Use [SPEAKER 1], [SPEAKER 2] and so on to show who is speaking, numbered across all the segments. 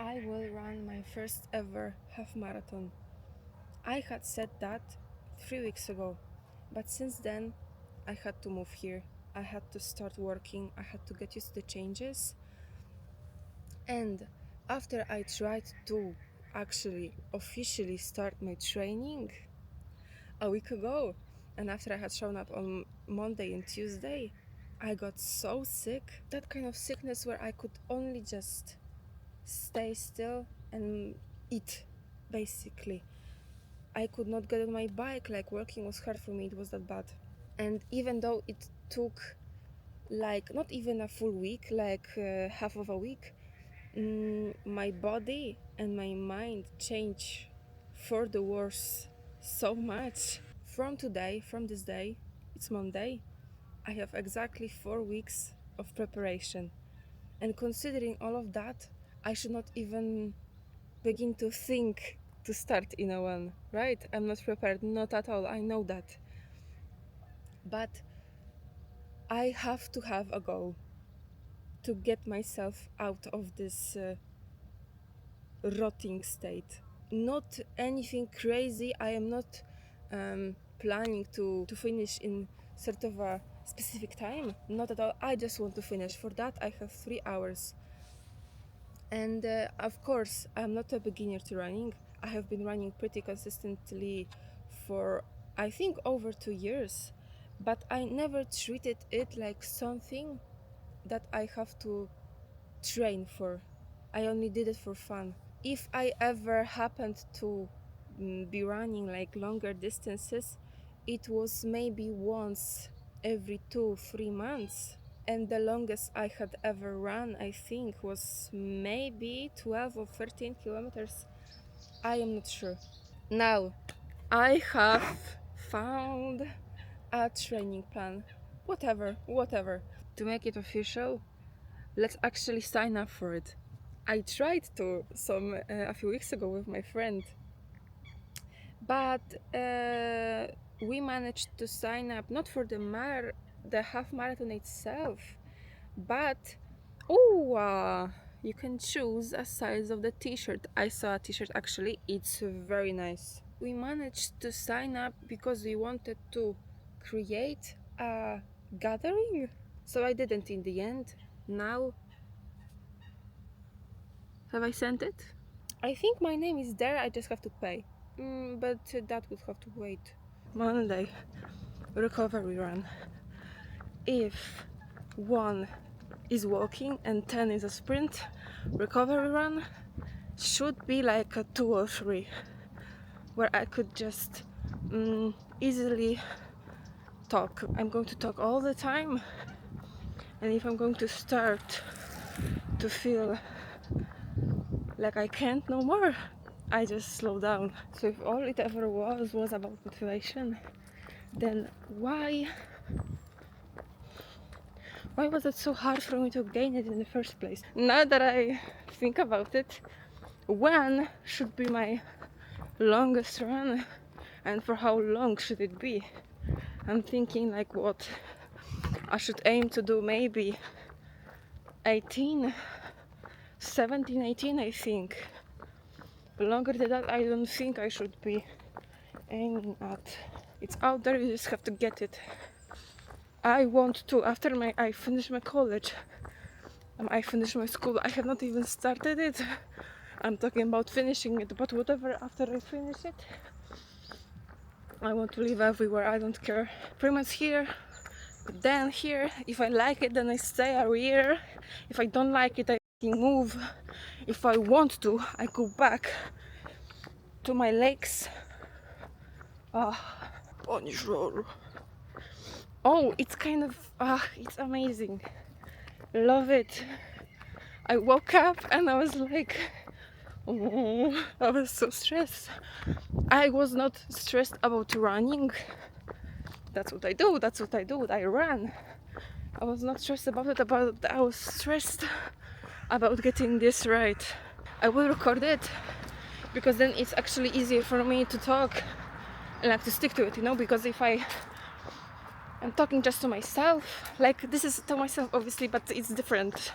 [SPEAKER 1] I will run my first ever half marathon. I had said that 3 weeks ago, but since then I had to move here. I had to start working, I had to get used to the changes. And after I tried to actually officially start my training a week ago, and after I had shown up on Monday and Tuesday, I got so sick. That kind of sickness where I could only just stay still and eat, basically. I could not get on my bike, like walking was hard for me, it was that bad. And even though it took like not even a full week, like half of a week, my body and my mind changed for the worse so much. From this day, it's Monday, I have exactly 4 weeks of preparation. And considering all of that, I should not even begin to think to start in a one, right? I'm not prepared, not at all, I know that. But I have to have a goal to get myself out of this rotting state. Not anything crazy, I am not planning to finish in sort of a specific time, not at all. I just want to finish. For that, I have 3 hours. And of course, I'm not a beginner to running. I have been running pretty consistently for, I think, over 2 years, but I never treated it like something that I have to train for. I only did it for fun. If I ever happened to be running like longer distances, it was maybe once every 2-3 months. And the longest I had ever run, I think, was maybe 12 or 13 kilometers. I am not sure. Now, I have found a training plan. Whatever. To make it official, let's actually sign up for it. I tried to a few weeks ago with my friend, but we managed to sign up not for the half marathon itself, but you can choose a size of the t-shirt. I saw a t-shirt, actually, it's very nice. We managed to sign up because we wanted to create a gathering, so I didn't in the end. Now, have I sent it? I think my name is there, I just have to pay. But that would have to wait. Monday, recovery run. If 1 is walking and 10 is a sprint, recovery run should be like a 2 or 3, where I could just easily talk. I'm going to talk all the time, and if I'm going to start to feel like I can't no more, I just slow down. So if all it ever was about motivation, then why was it so hard for me to gain it in the first place? Now that I think about it, when should be my longest run, and for how long should it be? I'm thinking like what I should aim to do, maybe 17, 18, I think. Longer than that, I don't think I should be aiming at. It's out there, you just have to get it. I want to, after I finish my college, I finish my school. I have not even started it. I'm talking about finishing it, but whatever, after I finish it, I want to live everywhere. I don't care. Pretty much here, then here. If I like it, then I stay a year. If I don't like it, I move. If I want to, I go back to my lakes. Bonjour. Oh, it's kind of it's amazing. Love it. I woke up and I was like, oh, I was so stressed. I was not stressed about running. That's what I do. I run. I was not stressed about it. I was stressed about getting this right. I will record it because then it's actually easier for me to talk and like to stick to it, because if I'm talking just to myself, like this is to myself obviously, but it's different.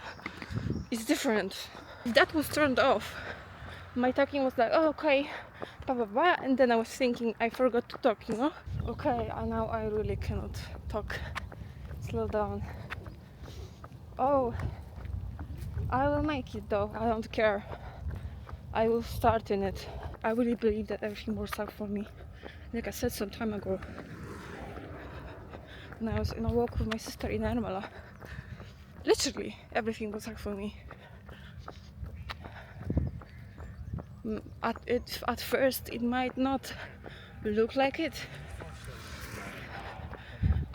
[SPEAKER 1] That was turned off. My talking was like, oh, okay, blah blah blah, and then I was thinking I forgot to talk, you know? Okay, and now I really cannot talk. Slow down. Oh, I will make it though, I don't care. I will start in it. I really believe that everything works out for me. Like I said some time ago, when I was in a walk with my sister in Ermela. Literally, everything works out for me. At first, it might not look like it,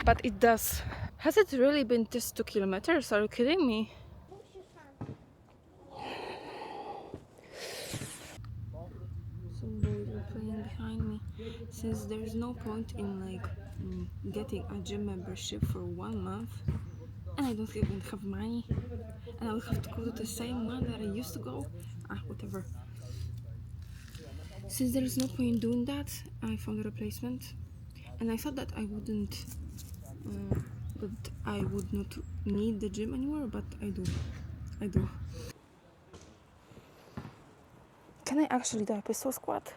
[SPEAKER 1] but it does. Has it really been just 2 kilometers? Are you kidding me? Some boys are playing behind me. Since there's no point in like getting a gym membership for 1 month, and I don't even have money, and I will have to go to the same one that I used to go. Whatever. Since there is no point in doing that, I found a replacement, and I thought that I wouldn't, that I would not need the gym anymore, but I do. I do. Can I actually do a pistol squat?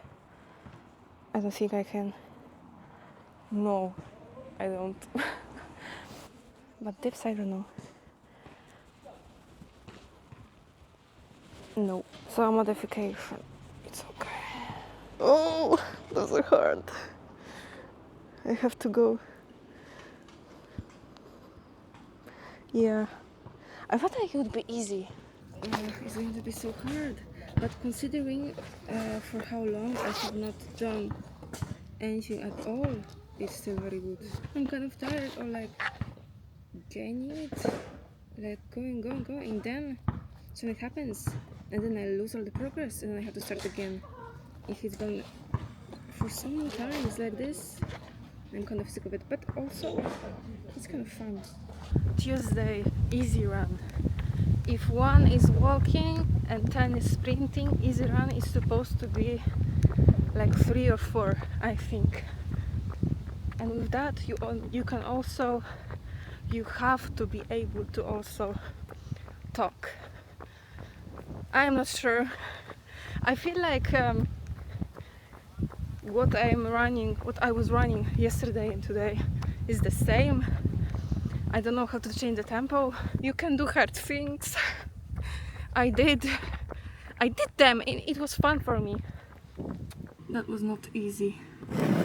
[SPEAKER 1] I don't think I can. No, I don't. But dips, I don't know. No. So a modification. It's okay. Oh, those are hard. I have to go. Yeah. I thought like it would be easy. It's going to be so hard. But considering for how long I have not done anything at all, it's still very good. I'm kind of tired or like gaining it. Like going, then something happens. And then I lose all the progress and then I have to start again. If it's gone for so many times like this, I'm kind of sick of it. But also, it's kind of fun. Tuesday, easy run. If 1 is walking and 10 is sprinting, easy run is supposed to be like 3 or 4, I think. And with that, you can also, you have to be able to also talk. I am not sure. I feel like what I was running yesterday and today is the same. I don't know how to change the tempo. You can do hard things. I did them and it was fun for me. That was not easy.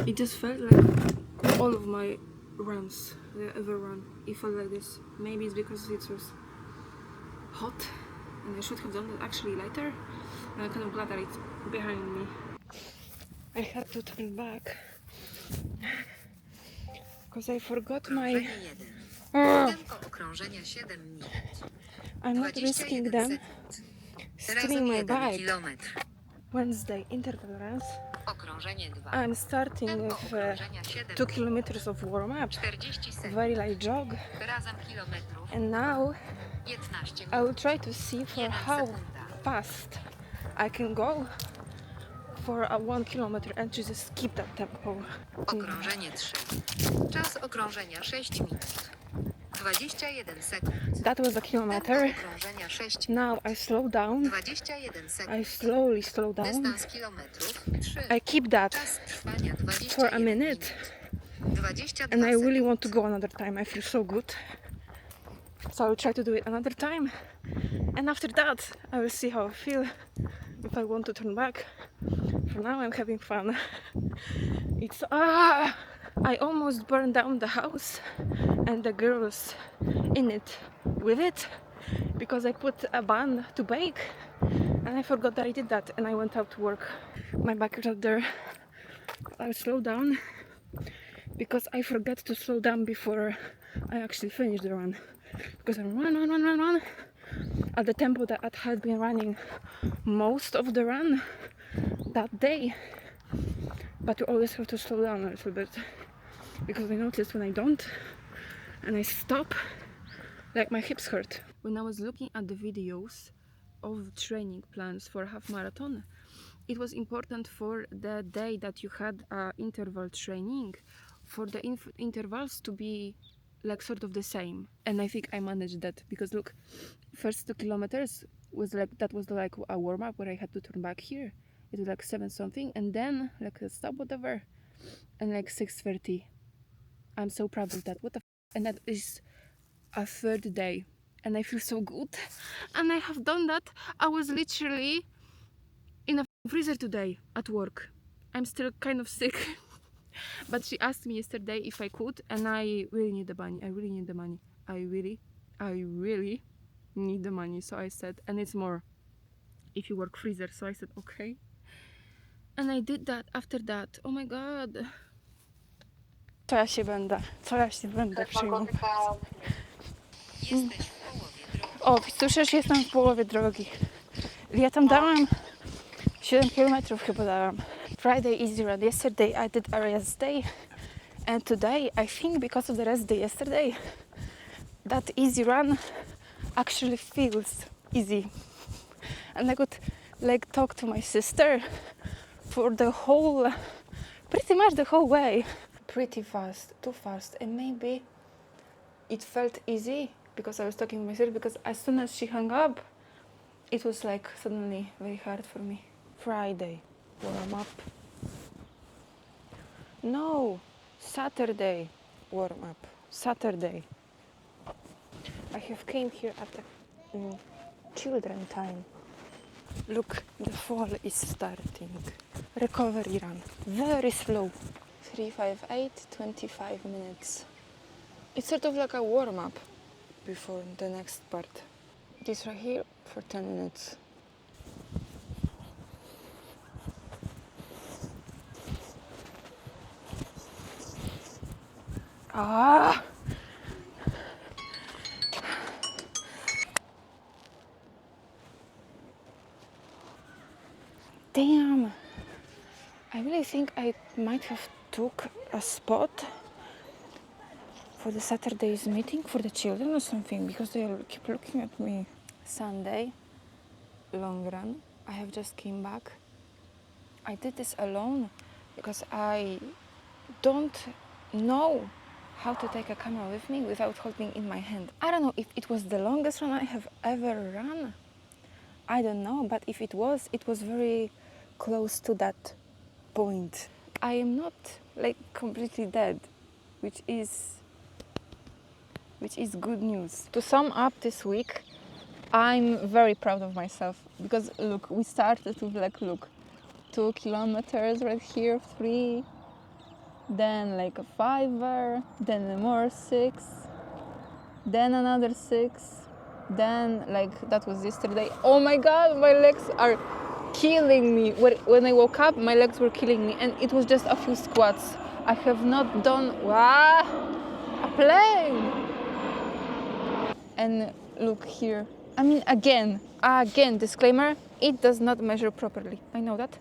[SPEAKER 1] It just felt like all of my runs that I ever run, it felt like this. Maybe it's because it was hot and I should have done that actually later. I'm kind of glad that it's behind me. I had to turn back because I forgot my... I'm not risking them stealing my bike. Wednesday interval runs. I'm starting with 2 kilometers of warm-up, very light jog, and now I will try to see for how fast I can go for a 1 kilometer and just keep that tempo.
[SPEAKER 2] Okrążenie 3. Czas okrążenia 6 minut. 21 sekund.
[SPEAKER 1] That was a kilometer. Now I slow down.
[SPEAKER 2] 21 sekund.
[SPEAKER 1] I slowly slow down.
[SPEAKER 2] Dystans kilometrów 3.
[SPEAKER 1] I keep that
[SPEAKER 2] Czas trwania 21
[SPEAKER 1] for a minute.
[SPEAKER 2] 22
[SPEAKER 1] And I really
[SPEAKER 2] sekund.
[SPEAKER 1] want to go another time. I feel so good. So I'll try to do it another time. And after that, I will see how I feel. If I want to turn back. For now, I'm having fun. It's I almost burned down the house and the girls in it with it because I put a bun to bake and I forgot that I did that and I went out to work. My bike is out there. I'll slow down because I forgot to slow down before I actually finish the run. Because I run at the tempo that I had been running most of the run that day. But you always have to slow down a little bit because I noticed when I don't and I stop, like my hips hurt. When I was looking at the videos of training plans for half marathon, it was important for the day that you had interval training for the intervals to be like sort of the same, and I think I managed that because look, first 2 kilometers was like a warm up where I had to turn back here. It was like 7 something, and then like a stop, whatever, and like 6:30. I'm so proud of that. What the and that is a third day, and I feel so good. And I have done that. I was literally in a freezer today at work. I'm still kind of sick. But she asked me yesterday if I could, and I really need the money. I really need the money. I really need the money. So I said, and it's more if you work freezer. So I said, okay. And I did that after that. Oh my god. Co ja się będę przyjmować?
[SPEAKER 2] Jesteś w połowie drogi.
[SPEAKER 1] O, słyszysz, jestem w połowie drogi. Ja tam dałam 7 km chyba dałam. Friday easy run. Yesterday I did a rest day. And today I think because of the rest day yesterday, that easy run actually feels easy. And I could like talk to my sister for pretty much the whole way. Pretty fast, too fast. And maybe it felt easy because I was talking to myself, because as soon as she hung up, it was like suddenly very hard for me. Friday, warm up. No, Saturday, warm up. Saturday. I have came here at the children time. Look, the fall is starting. Recovery run, very slow. 358, 25 minutes. It's sort of like a warm up before the next part. This right here for 10 minutes. Ah! Damn! I really think I might have took a spot for the Saturday's meeting for the children or something, because they keep looking at me. Sunday, long run. I have just came back. I did this alone because I don't know how to take a camera with me without holding in my hand. I don't know if it was the longest run I have ever run. I don't know, but if it was very close to that point. I am not like completely dead, which is good news. To sum up this week, I'm very proud of myself because look, we started with 2 kilometers right here, 3, then like a 5, then more 6, then another 6, then like that was yesterday. Oh my god, my legs are killing me. When I woke up, my legs were killing me, and it was just a few squats. I have not done a plane. And look here. I mean, again, disclaimer, it does not measure properly. I know that,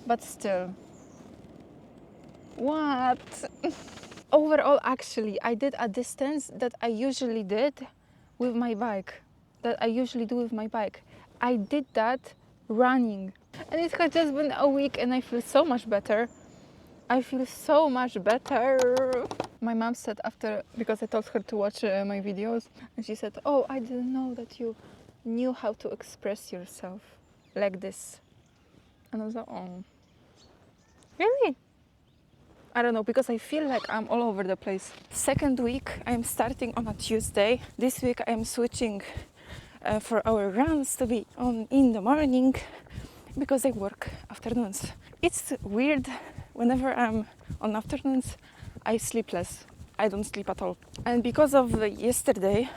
[SPEAKER 1] but still. What? Overall, actually, I did a distance that I usually did with my bike. I did that running. And it has just been a week and I feel so much better. My mom said after, because I told her to watch my videos, and she said, oh, I didn't know that you knew how to express yourself like this. And I was like, oh, really? I don't know, because I feel like I'm all over the place. Second week, I'm starting on a Tuesday. This week I'm switching for our runs to be on in the morning because I work afternoons. It's weird, whenever I'm on afternoons, I sleep less. I don't sleep at all. And because of yesterday,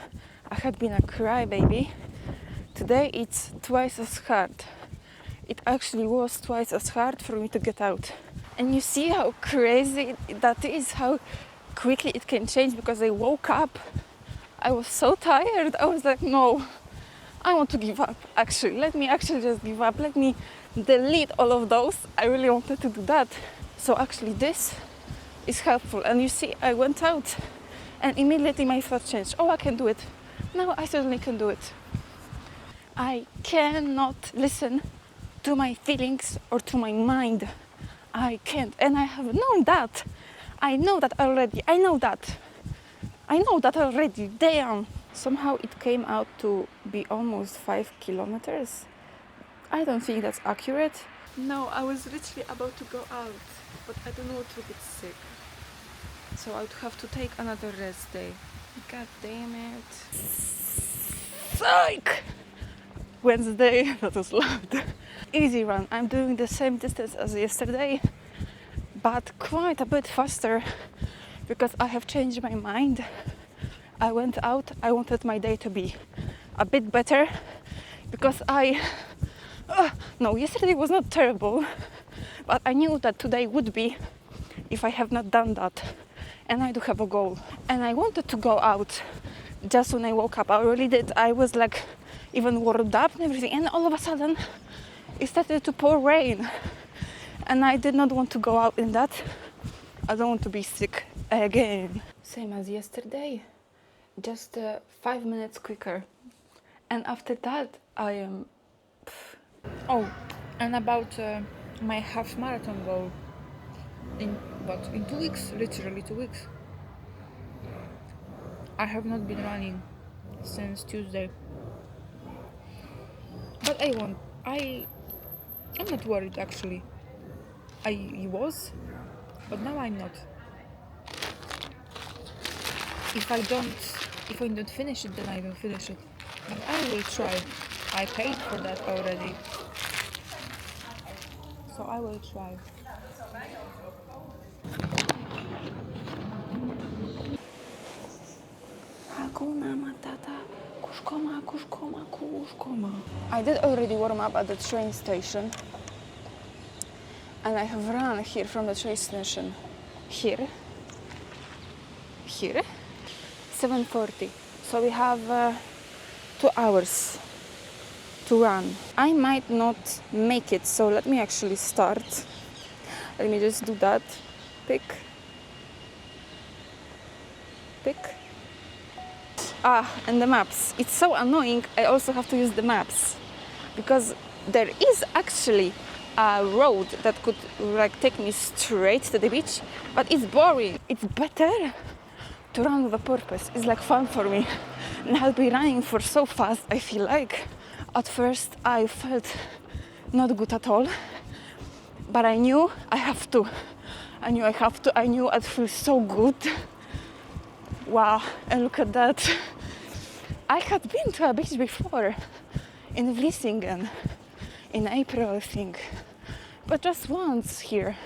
[SPEAKER 1] I had been a crybaby. Today it's twice as hard. It actually was twice as hard for me to get out. And you see how crazy that is, how quickly it can change, because I woke up, I was so tired, I was like, no, I want to give up, actually. Let me actually just give up. Let me delete all of those. I really wanted to do that. So actually this is helpful. And you see, I went out and immediately my thought changed. Oh, I can do it. Now I certainly can do it. I cannot listen to my feelings or to my mind. I can't. And I have known that. I know that already. Damn. somehow it came out to be almost 5 kilometers. I don't think that's accurate. No, I was literally about to go out, but I don't want to get sick. So I would have to take another rest day. God damn it. Psych! Wednesday, that was loud. Easy run. I'm doing the same distance as yesterday, but quite a bit faster because I have changed my mind. I went out, I wanted my day to be a bit better because yesterday was not terrible, but I knew that today would be if I have not done that. And I do have a goal. And I wanted to go out just when I woke up. I really did. I was like even warmed up and everything. And all of a sudden, it started to pour rain. And I did not want to go out in that. I don't want to be sick again. Same as yesterday, just 5 minutes quicker. And after that, I am... Oh, and about my half marathon goal. In 2 weeks, literally 2 weeks. I have not been running since Tuesday. But I won't. I'm not worried actually. I was, but now I'm not. If I don't finish it, then I don't finish it. But I will try. I paid for that already. So I will try. Hakuna Matata, Kushkoma, Kushkoma, Kushkoma. I did already warm up at the train station. And I have run here from the train station. Here. 7:40. So we have 2 hours to run. I might not make it, so let me actually start. Let me just do that. Pick. And the maps. It's so annoying. I also have to use the maps because there is actually a road that could take me straight to the beach, but it's boring. It's better to run with a purpose. It's fun for me. And I'll be running for so fast, I feel like. At first I felt not good at all, but I knew I have to. I knew I'd feel so good. Wow, and look at that. I had been to a beach before, in Vlissingen, in April, I think. But just once here.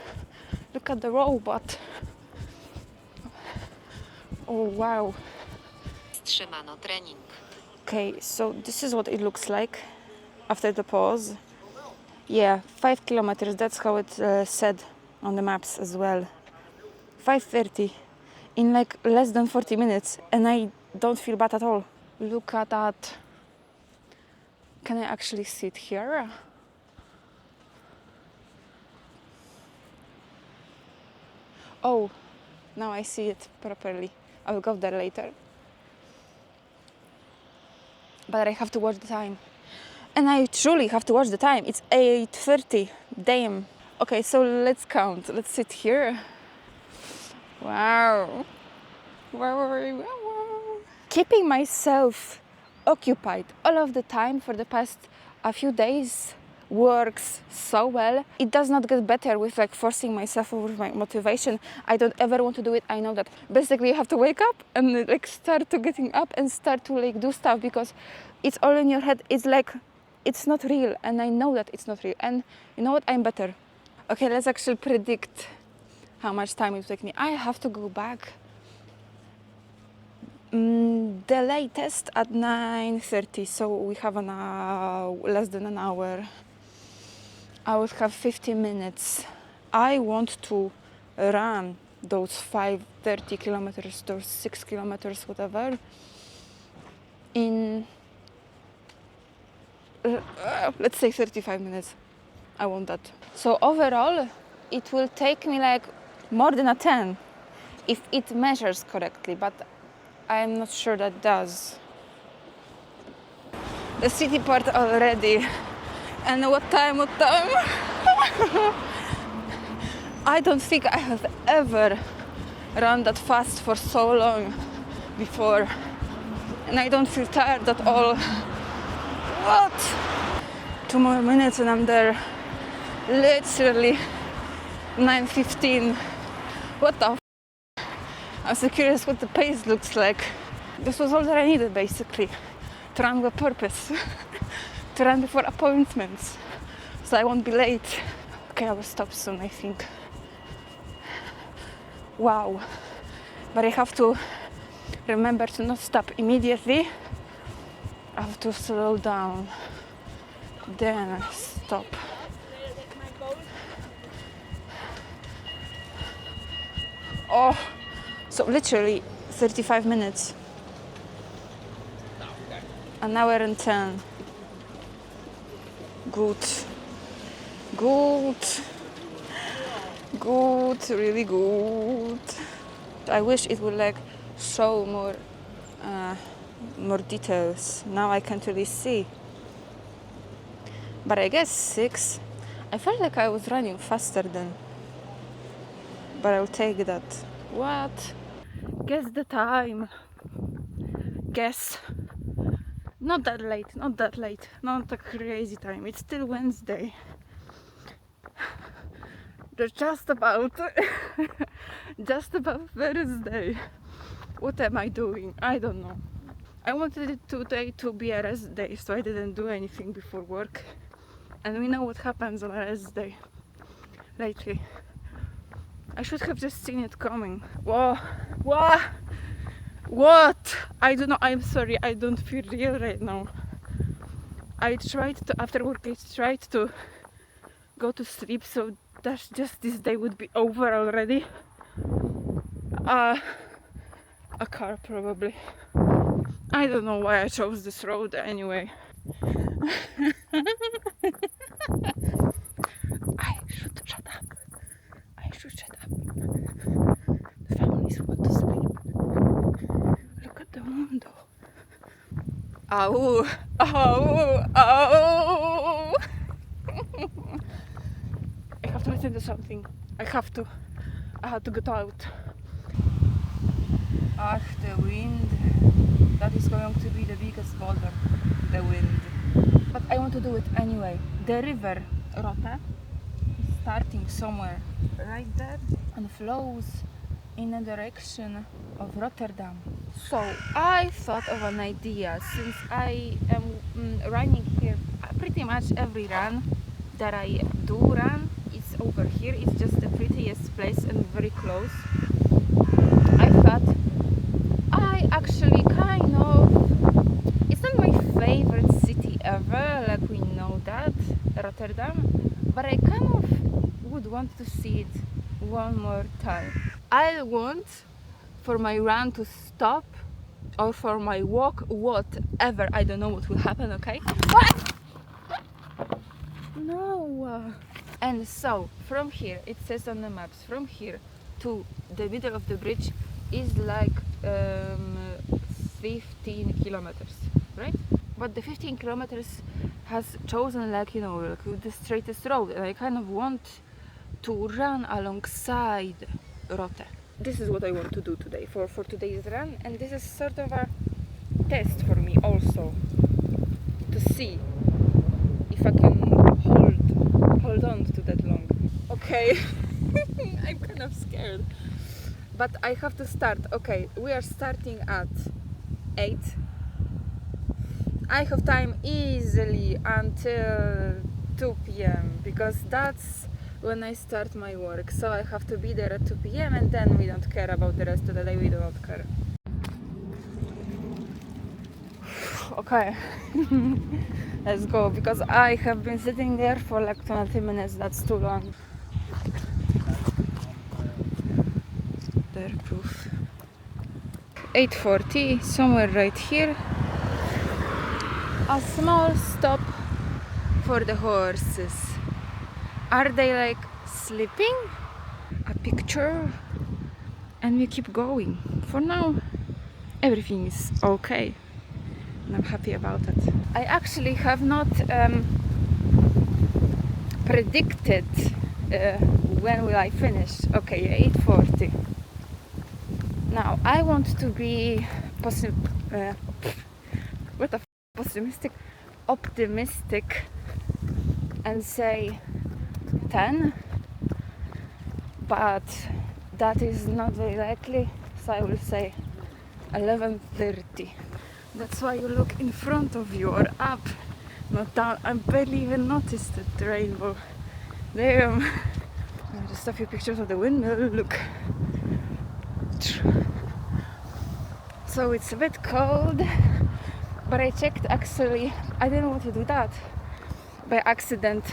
[SPEAKER 1] Look at the robot. Oh, wow.
[SPEAKER 2] Wstrzymano trening.
[SPEAKER 1] Okay, so this is what it looks like after the pause. Yeah, 5 kilometers, that's how it said on the maps as well. 5:30 in less than 40 minutes, and I don't feel bad at all. Look at that. Can I actually sit here? Oh, now I see it properly. I will go there later. But I have to watch the time. And I truly have to watch the time. It's 8:30. Damn. Okay, so let's count. Let's sit here. Wow. Wow. Keeping myself occupied all of the time for the past a few days works so well. It does not get better with forcing myself over my motivation. I don't ever want to do it. I know that basically you have to wake up and start to getting up and start to do stuff because it's all in your head. It's not real, and I know that it's not real. And you know what? I'm better. Okay, let's actually predict how much time it will take me. I have to go back the latest at 9:30, so we have less than an hour. I would have 50 minutes. I want to run those 5:30 kilometers, those 6 kilometers, whatever, in let's say 35 minutes. I want that. So overall, it will take me more than a 10 if it measures correctly, but I'm not sure that does. The city part already. And what time? I don't think I have ever run that fast for so long before. and I don't feel tired at all. What? 2 more minutes and I'm there. Literally 9:15. What the I'm so curious what the pace looks like. This was all that I needed basically. To run with purpose. To run before appointments. So I won't be late. Okay, I will stop soon, I think. Wow. But I have to remember to not stop immediately. I have to slow down. Then stop. Oh, so literally 35 minutes. An hour and 10. Good. Good. Good, really good. I wish it would like show more details. Now I can't really see. But I guess 6. I felt like I was running faster then. But I'll take that. What? Guess the time. Guess. Not that late, not that late. Not a crazy time. It's still Wednesday. They're just about Thursday. What am I doing? I don't know. I wanted it today to be a rest day, so I didn't do anything before work. And we know what happens on a rest day lately. I should have just seen it coming. Whoa. What? I don't know. I'm sorry. I don't feel real right now. I tried to, after work, I tried to go to sleep so that just this day would be over already. A car probably. I don't know why I chose this road anyway. I should shut up. The families want to sleep. Look at the window. Ow! I have to listen to something. I have to get out. Ach, the wind. That is going to be the biggest bother. The wind. But I want to do it anyway. The river Rote is starting somewhere right there and flows in the direction of Rotterdam. So I thought of an idea, since I am running here pretty much every run that I do run. It's over here. It's just the prettiest place and very close. I thought I actually kind of, it's not my favorite city ever, like we know that, Rotterdam, but I kind of would want to see it one more time. I want for my run to stop, or for my walk, whatever. I don't know what will happen, okay? What? No. And so from here, it says on the maps, from here to the middle of the bridge is like 15 kilometers, right? But the 15 kilometers has chosen like, you know, like the straightest road, and I kind of want to run alongside Rote. This is what I want to do today for today's run, and this is sort of a test for me also, to see if I can hold on to that long. Okay. I'm kind of scared, but I have to start. Okay, we are starting at 8. I have time easily until 2 p.m. because that's when I start my work. So I have to be there at 2 p.m. and then we don't care about the rest of the day. We do not care. Okay. Let's go, because I have been sitting there for like 20 minutes. That's too long. There, proof. 8:40, somewhere right here. A small stop for the horses. Are they like sleeping? A picture, and we keep going. For now, everything is okay, and I'm happy about it. I actually have not predicted when will I finish. Okay, 8:40. Now I want to be
[SPEAKER 3] what the optimistic and say 10, but that is not very likely, so I will say 11:30. That's why you look in front of you or up, not down. I barely even noticed the rainbow. Damn. Just a few pictures of the windmill. Look. So it's a bit cold, but I checked actually. I didn't want to do that by accident.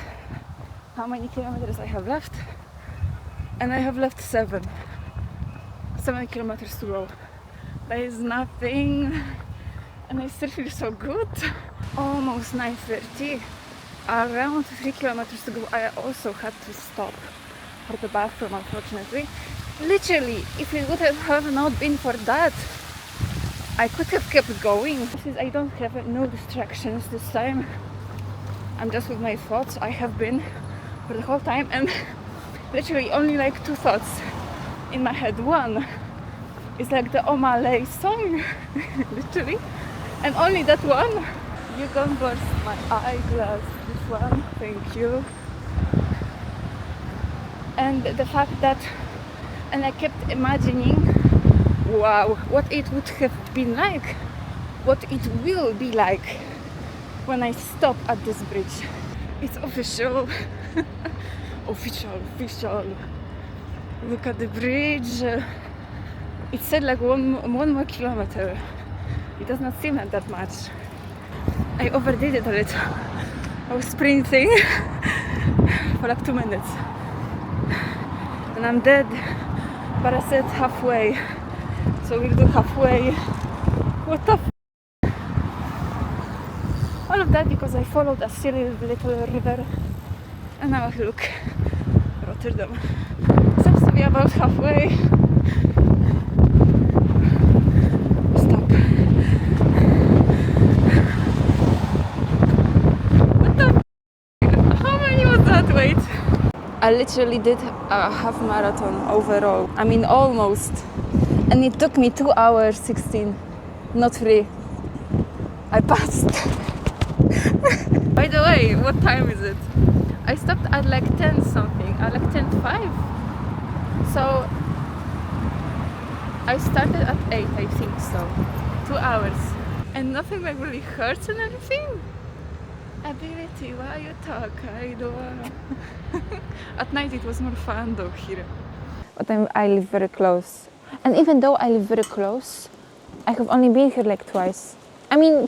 [SPEAKER 3] How many kilometers I have left? And I have left 7 kilometers to go. That is nothing, and I still feel so good. Almost 9:30. Around 3 kilometers to go. I also had to stop for the bathroom, unfortunately. Literally, if it would have not been for that, I could have kept going. Since I don't have no distractions this time, I'm just with my thoughts. I have been for the whole time, and literally only like 2 thoughts in my head. One is like the O'Malley song, literally, and only that one. You can burst my eyeglass. This one, thank you. And the fact that, and I kept imagining, wow, what it would have been like, what it will be like when I stop at this bridge. It's official. official. Look at the bridge. It said like one more kilometer. It does not seem like that much. I overdid it a little. I was sprinting for like 2 minutes. And I'm dead. But I said halfway. So we'll do halfway. What the all of that because I followed a silly little river. And now look, Rotterdam. Seems to be about halfway. Stop. What the how many was that? Wait. I literally did a half marathon overall. I mean almost. And it took me 2 hours 16, not 3. I passed. By the way, what time is it? I stopped at like 10 something, at like 10:05. So I started at 8, I think so. 2 hours. And nothing like really hurts and everything. Ability, why you talk? I don't wanna. At night it was more fun though here. But I live very close. And even though I live very close, I have only been here like twice. I mean,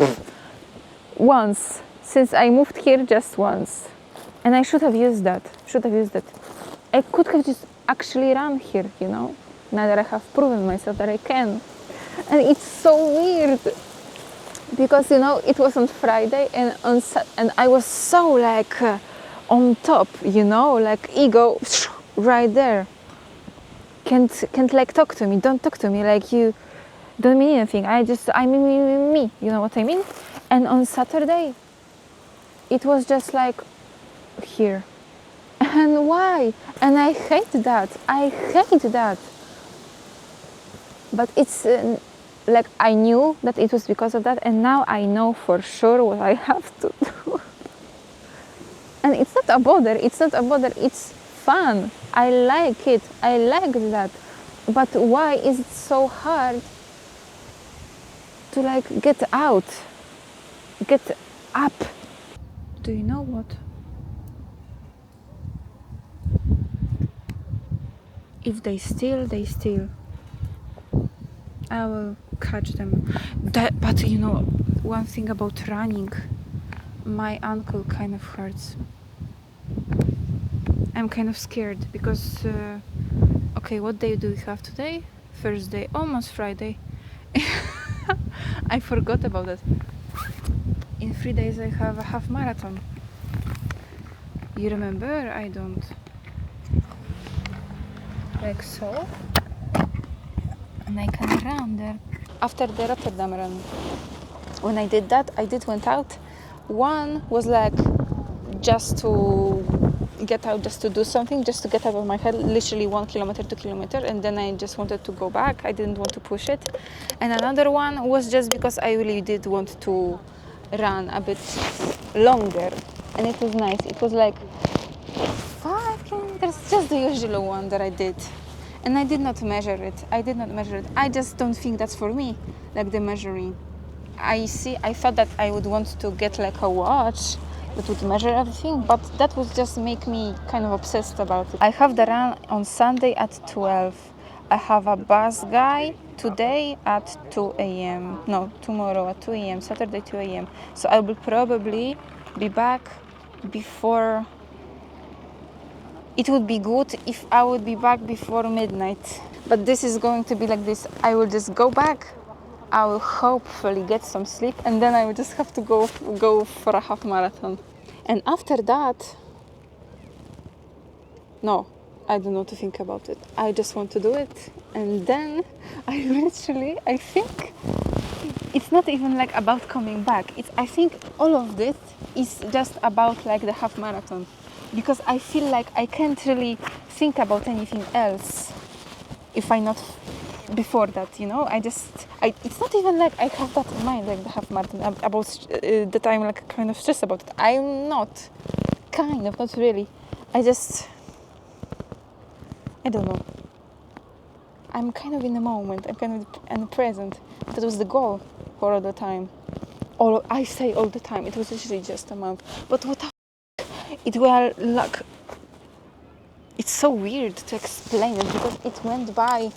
[SPEAKER 3] once. Since I moved here just once. And I should have used that. I could have just actually run here, you know? Now that I have proven myself that I can. And it's so weird. Because, you know, it was on Friday and and I was so like on top, you know? Like ego right there. Can't like talk to me, don't talk to me, like you don't mean anything. I mean me, you know what I mean? And on Saturday it was just like here. And why? And I hate that. But it's like I knew that it was because of that, and now I know for sure what I have to do. And it's not a bother, it's fun. I like it. I like that. But why is it so hard to like get out? Get up? Do you know what? If they steal, they steal. I will catch them. But you know, one thing about running, my ankle kind of hurts. I'm kind of scared because, okay, what day do we have today? Thursday, almost Friday. I forgot about that. In 3 days I have a half marathon. You remember? I don't. Like so. And I can run there. After the Rotterdam run, when I did that, went out. One was like just to get out just to do something, just to get out of my head, literally 1 kilometer, 2 kilometer, and then I just wanted to go back. I didn't want to push it. And another one was just because I really did want to run a bit longer, and it was nice. It was like 5 kilometers, just the usual one that I did. And I did not measure it. I just don't think that's for me, like the measuring. I thought that I would want to get like a watch that would measure everything, but that would just make me kind of obsessed about it. I have the run on Sunday at 12. I have a bus guy today at 2 a.m. No, tomorrow at 2 a.m. Saturday 2 a.m. So I will probably be back before. It would be good if I would be back before midnight. But this is going to be like this. I will just go back. I will hopefully get some sleep, and then I will just have to go for a half marathon. And after that, no, I don't know to think about it. I just want to do it, and then I think it's not even like about coming back. I think all of this is just about like the half marathon, because I feel like I can't really think about anything else if I'm not before that, you know. It's not even like I have that in mind, like the half marathon, about that I'm like kind of stressed about it. I'm not really. I don't know. I'm kind of in the moment. I'm kind of in the present. That was the goal for all the time. I say all the time. It was literally just a month. But what it was like. It's so weird to explain it because it went by.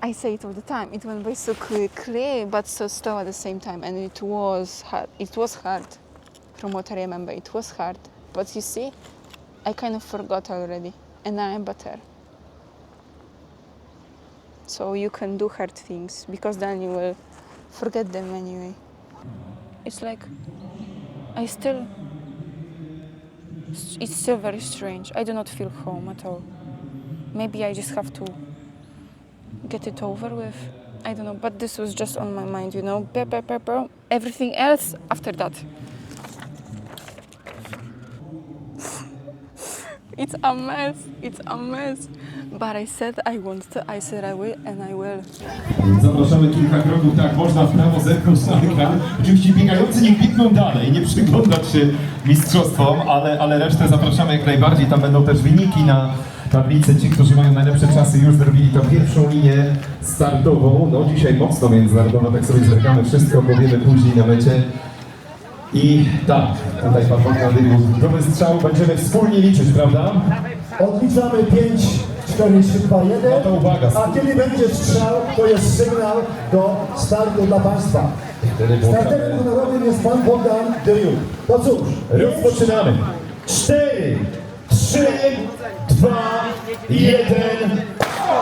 [SPEAKER 3] I say it all the time. It went by so quickly, but so slow at the same time, and it was hard. It was hard, from what I remember. It was hard, but you see, I kind of forgot already, and now I'm better. So you can do hard things because then you will forget them anyway. It's like it's still very strange. I do not feel home at all. Maybe I just have to get it over with. I don't know, but this was just on my mind, you know. Everything else after that. It's a mess. But I said I want to, I said I will, and I will.
[SPEAKER 4] Zapraszamy kilka kroków, tak, można w prawo zerknąć na ekran. Oczywiście biegający niech biegną dalej, nie przyglądać się mistrzostwom, ale resztę zapraszamy jak najbardziej. Tam będą też wyniki na tablicy. Ci, którzy mają najlepsze czasy, już zrobili tą pierwszą linię startową. No dzisiaj mocno międzynarodowo, tak sobie zerkamy, wszystko powiemy później na mecie. I tak, tutaj pan Bogdan Dyriuk, do wystrzału będziemy wspólnie liczyć, prawda?
[SPEAKER 5] Odliczamy 5, 4, 3, 2, 1.
[SPEAKER 4] No to uwaga.
[SPEAKER 5] A kiedy będzie strzał, to jest sygnał do startu dla Państwa. Starterem honorowym jest pan Bogdan Dyriuk. To cóż,
[SPEAKER 4] Rozpoczynamy. 4, 3, 2, 1.